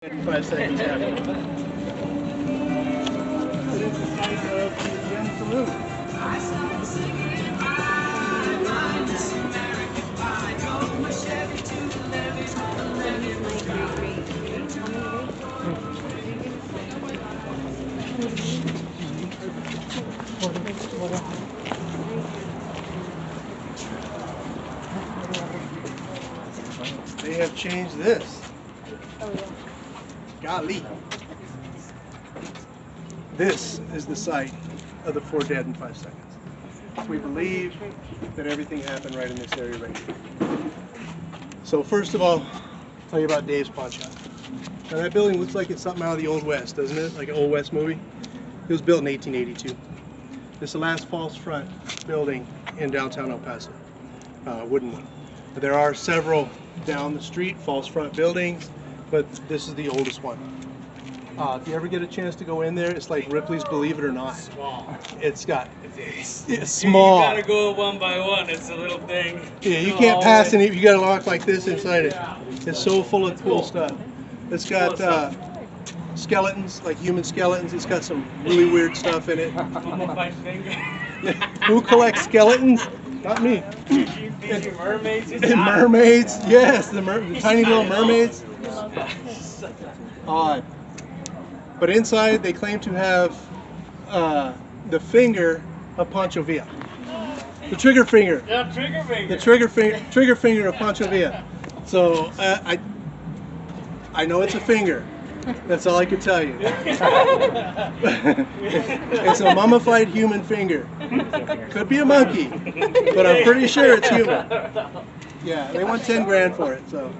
5 seconds after. It is the site of the Gem Saloon. They have changed this. Golly. This is the site of the 4 dead in 5 seconds. We believe that everything happened right in this area right here. So first of all, I'll tell you about Dave's Pawn Shop. Now that building looks like it's something out of the Old West, doesn't it? Like an Old West movie. It was built in 1882. It's the last false front building in downtown El Paso, wooden one. There are several down the street false front buildings, but this is the oldest one. If you ever get a chance to go in there, it's like Ripley's Believe It or Not. Small. It's small. You gotta go one by one. It's a little thing. Yeah, you can't pass any. You gotta lock like this inside it. It's so full of cool stuff. It's got skeletons, like human skeletons. It's got some really weird stuff in it. Mummified finger. Who collects skeletons? Not me. Mermaids. Mermaids, yes, the tiny little mermaids. Odd. But inside, they claim to have the finger of Pancho Villa. The trigger finger. Yeah, trigger finger. The trigger finger of Pancho Villa. So I know it's a finger. That's all I can tell you. It's a mummified human finger. Could be a monkey, but I'm pretty sure it's human. Yeah, they want 10 grand for it. So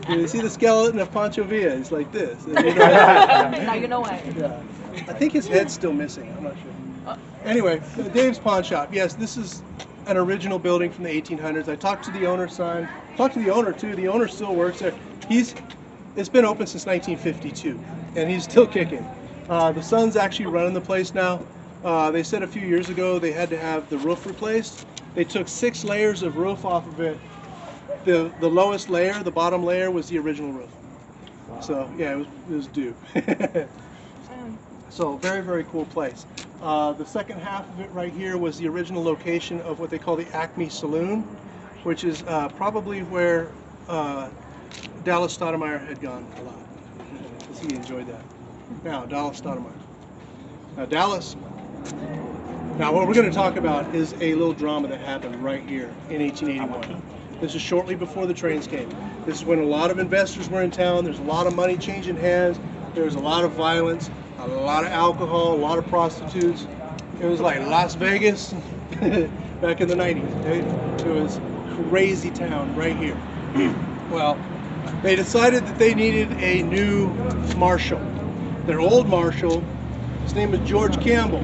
you see the skeleton of Pancho Villa? It's like this. Now you know why. Yeah. I think his head's still missing. I'm not sure. Anyway, Dave's Pawn Shop. Yes, this is an original building from the 1800s. I talked to the owner's son. Talked to the owner too. The owner still works there. It's been open since 1952, and he's still kicking. The son's actually running the place now. They said a few years ago they had to have the roof replaced. They took 6 layers of roof off of it. The lowest layer, the bottom layer, was the original roof. So yeah, it was due. So very, very cool place. The second half of it right here was the original location of what they call the Acme Saloon, which is probably where Dallas Stoudemire had gone a lot, because he enjoyed that. Now, Dallas Stoudemire. Now, Dallas. Now, what we're going to talk about is a little drama that happened right here in 1881. This is shortly before the trains came. This is when a lot of investors were in town. There's a lot of money changing hands. There was a lot of violence, a lot of alcohol, a lot of prostitutes. It was like Las Vegas back in the 90s. It was crazy town right here. Well, they decided that they needed a new marshal. Their old marshal, his name was George Campbell.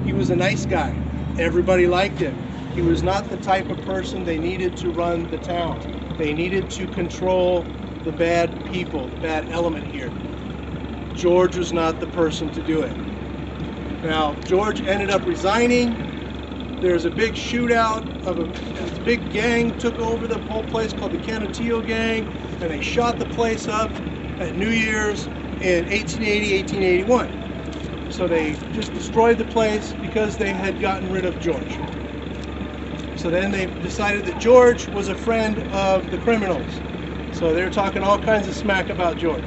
He was a nice guy. Everybody liked him. He was not the type of person they needed to run the town. They needed to control the bad people, the bad element here. George was not the person to do it. Now, George ended up resigning. There was a big shootout of a big gang took over the whole place called the Canutillo Gang, and they shot the place up at New Year's in 1880, 1881. So they just destroyed the place because they had gotten rid of George. So then they decided that George was a friend of the criminals. So they were talking all kinds of smack about George.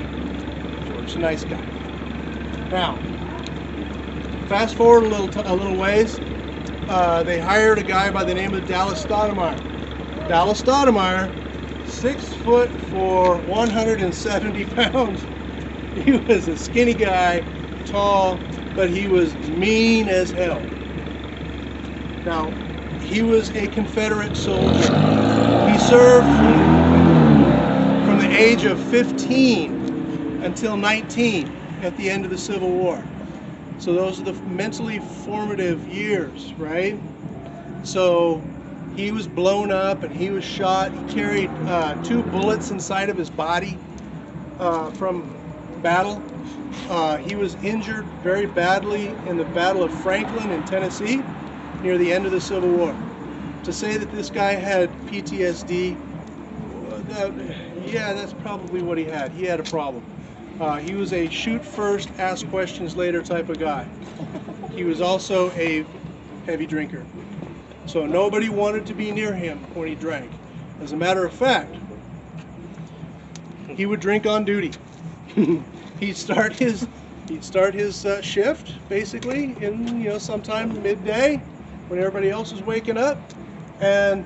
George's a nice guy. Now, fast forward a little ways. They hired a guy by the name of Dallas Stoudemire. Dallas Stoudemire, 6 foot for 170 pounds. He was a skinny guy, tall, but he was mean as hell. Now, he was a Confederate soldier. He served from the age of 15 until 19 at the end of the Civil War. So those are the mentally formative years, right? So he was blown up and he was shot. He carried 2 bullets inside of his body from battle. He was injured very badly in the Battle of Franklin in Tennessee near the end of the Civil War. To say that this guy had PTSD, Yeah, that's probably what he had. He had a problem. He was a shoot first, ask questions later type of guy. He was also a heavy drinker. So nobody wanted to be near him when he drank. As a matter of fact, he would drink on duty. he'd start his shift basically in sometime midday when everybody else was waking up, and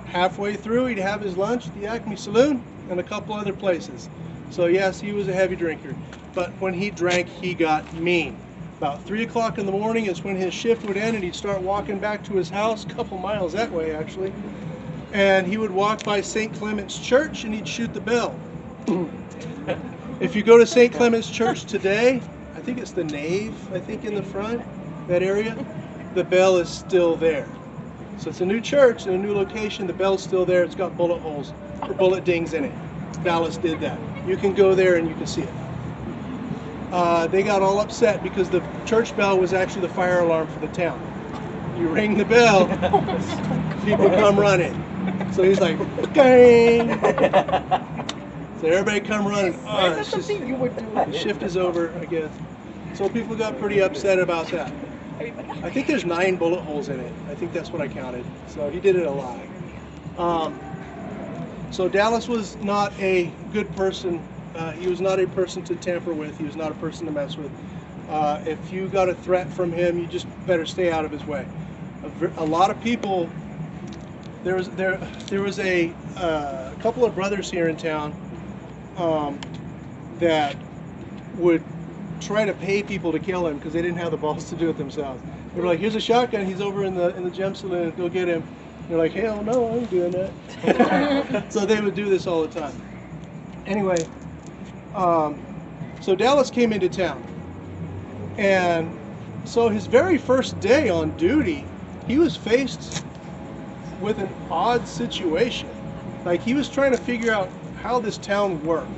halfway through he'd have his lunch at the Acme Saloon and a couple other places. So yes, he was a heavy drinker, but when he drank, he got mean. About 3 o'clock in the morning is when his shift would end, and he'd start walking back to his house, a couple miles that way actually, and he would walk by St. Clement's Church and he'd shoot the bell. If you go to St. Clement's Church today, I think it's the nave, I think in the front, that area, the bell is still there. So it's a new church in a new location, the bell's still there, it's got bullet holes, or bullet dings in it. Dallas did that. You can go there and you can see it. They got all upset because the church bell was actually the fire alarm for the town. You ring the bell, people come running. So he's like, gang! So everybody come running. Oh, That's the thing you would do. the shift is over, I guess. So people got pretty upset about that. I think there's 9 bullet holes in it. I think that's what I counted. So he did it a lot. So Dallas was not a good person. He was not a person to tamper with. He was not a person to mess with. If you got a threat from him, you just better stay out of his way. A lot of people. There was a couple of brothers here in town that would try to pay people to kill him because they didn't have the balls to do it themselves. They were like, "Here's a shotgun. He's over in the gem saloon. Go get him." And they're like, "Hell no, I ain't doing that." So they would do this all the time. Anyway, so Dallas came into town, and so his very first day on duty, he was faced with an odd situation. Like, he was trying to figure out how this town worked.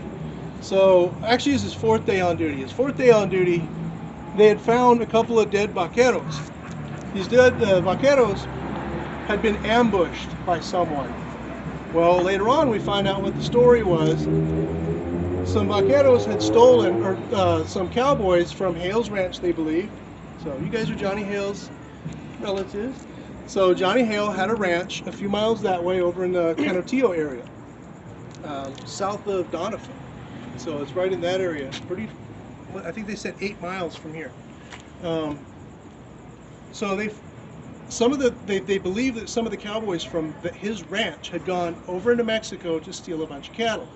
So actually, it's his 4th day on duty. His 4th day on duty, they had found a couple of dead vaqueros. These dead vaqueros had been ambushed by someone. Well, later on we find out what the story was. Some vaqueros had stolen, or some cowboys from Hale's ranch, they believe. So you guys are Johnny Hale's relatives. So Johnny Hale had a ranch a few miles that way over in the Canotillo area, south of Donovan. So it's right in that area. Pretty, I think they said 8 miles from here. So they believe that some of the cowboys from his ranch had gone over into Mexico to steal a bunch of cattle.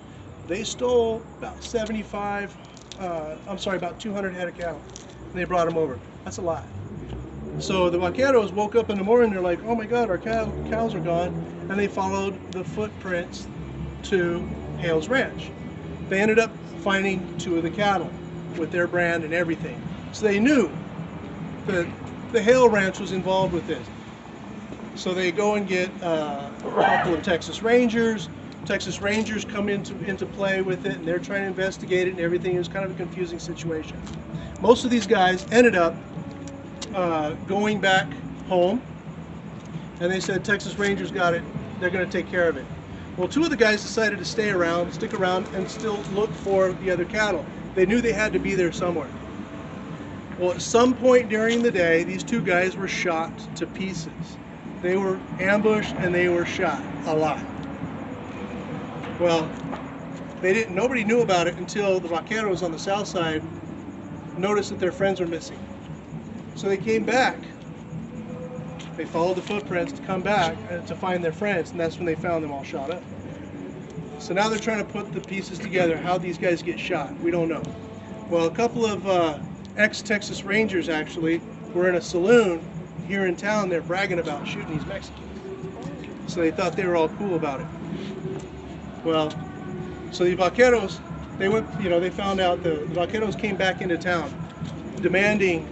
They stole about 200 head of cattle, and they brought them over. That's a lot. So the vaqueros woke up in the morning, they're like, "Oh my God, our cows are gone," and they followed the footprints to Hale's ranch. They ended up finding 2 of the cattle with their brand and everything. So they knew that the Hale ranch was involved with this. So they go and get a couple of Texas Rangers. Texas Rangers come into play with it, and they're trying to investigate it and everything. It was kind of a confusing situation. Most of these guys ended up going back home, and they said, "Texas Rangers got it. They're going to take care of it." Well, 2 of the guys decided to stick around, and still look for the other cattle. They knew they had to be there somewhere. Well, at some point during the day, these 2 guys were shot to pieces. They were ambushed and they were shot a lot. Well, nobody knew about it until the vaqueros on the south side noticed that their friends were missing. So they came back. They followed the footprints to come back to find their friends, and that's when they found them all shot up. So now they're trying to put the pieces together. How these guys get shot, we don't know. Well, a couple of ex-Texas Rangers actually were in a saloon here in town. They're bragging about shooting these Mexicans. So they thought they were all cool about it. Well, so the vaqueros, they found out the vaqueros came back into town demanding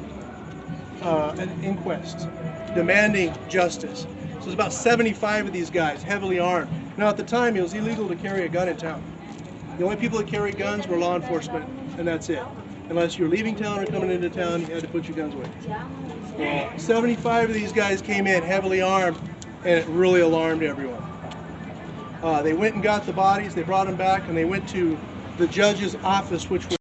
an inquest, demanding justice. So there's about 75 of these guys, heavily armed. Now at the time, it was illegal to carry a gun in town. The only people that carried guns were law enforcement, and that's it. Unless you're leaving town or coming into town, you had to put your guns away. Well, 75 of these guys came in heavily armed, and it really alarmed everyone. They went and got the bodies, they brought them back, and they went to the judge's office, which was